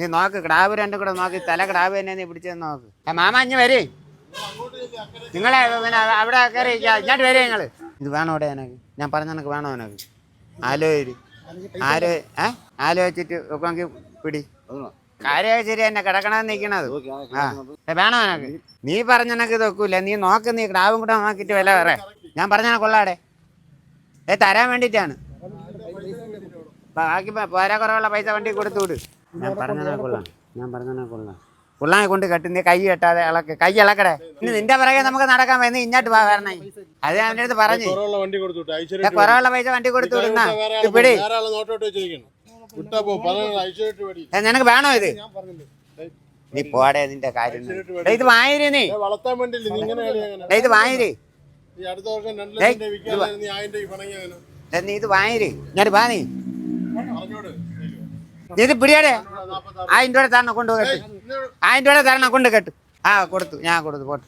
നീ നോക്ക് കിടാവ് രണ്ടും കൂടെ നോക്ക് തല കിടാവ് തന്നെ നീ പിടിച്ചെന്ന് നോക്ക് മാമ അഞ്ഞ് വരേ നിങ്ങളെ പിന്നെ അവിടെ കയറി ഇങ്ങോട്ട് വരെ നിങ്ങൾ ഇത് വേണോ ഇവിടെ എനിക്ക് ഞാൻ പറഞ്ഞ എനിക്ക് വേണോ എനിക്ക് ആലോചിച്ചിട്ട് ഒക്കെ പിടി കാര്യം ശരി എന്നെ കിടക്കണമെന്ന് നിൽക്കണത് ആ വേണോ എനക്ക് നീ പറഞ്ഞെനക്ക് ഇതൊക്കൂല നീ നോക്ക് നീ കിടാവും കൂടെ നോക്കിയിട്ട് വില വേറെ ഞാൻ പറഞ്ഞ കൊള്ളാടെ തരാൻ വേണ്ടിയിട്ടാണ് ബാക്കി പോരാ കുറവുള്ള പൈസ വണ്ടി കൊടുത്തു വിട് ഞാൻ പറഞ്ഞാ കൊള്ളാം പുള്ളാനെ കൊണ്ട് കെട്ടി നീ കൈ കെട്ടാതെ കൈ ഇളക്കടേ ഇനി നിന്റെ പിറകെ നമുക്ക് നടക്കാൻ വരുന്ന ഇങ്ങോട്ട് വരണേ അത് ഞാൻ എൻ്റെ അടുത്ത് പറഞ്ഞു കുറവുള്ള പൈസ വണ്ടി കൊടുത്തു വിടുന്ന പിടി നിനക്ക് വേണോ ഇത് നീ പോടെ നിന്റെ കാര്യം ഇത് വായിര് നീ ഇത് വായിര് നീ ഇത് വായിര് ഞാൻ വാ നീ ഇത് പിടിയാടെ 1000 രൂപ തരണം കൊണ്ട് കെട്ട് 1000 രൂപ തരണം കൊണ്ട് കെട്ട് കൊടുത്തു ഞാൻ കൊടുത്തു പോട്ടെ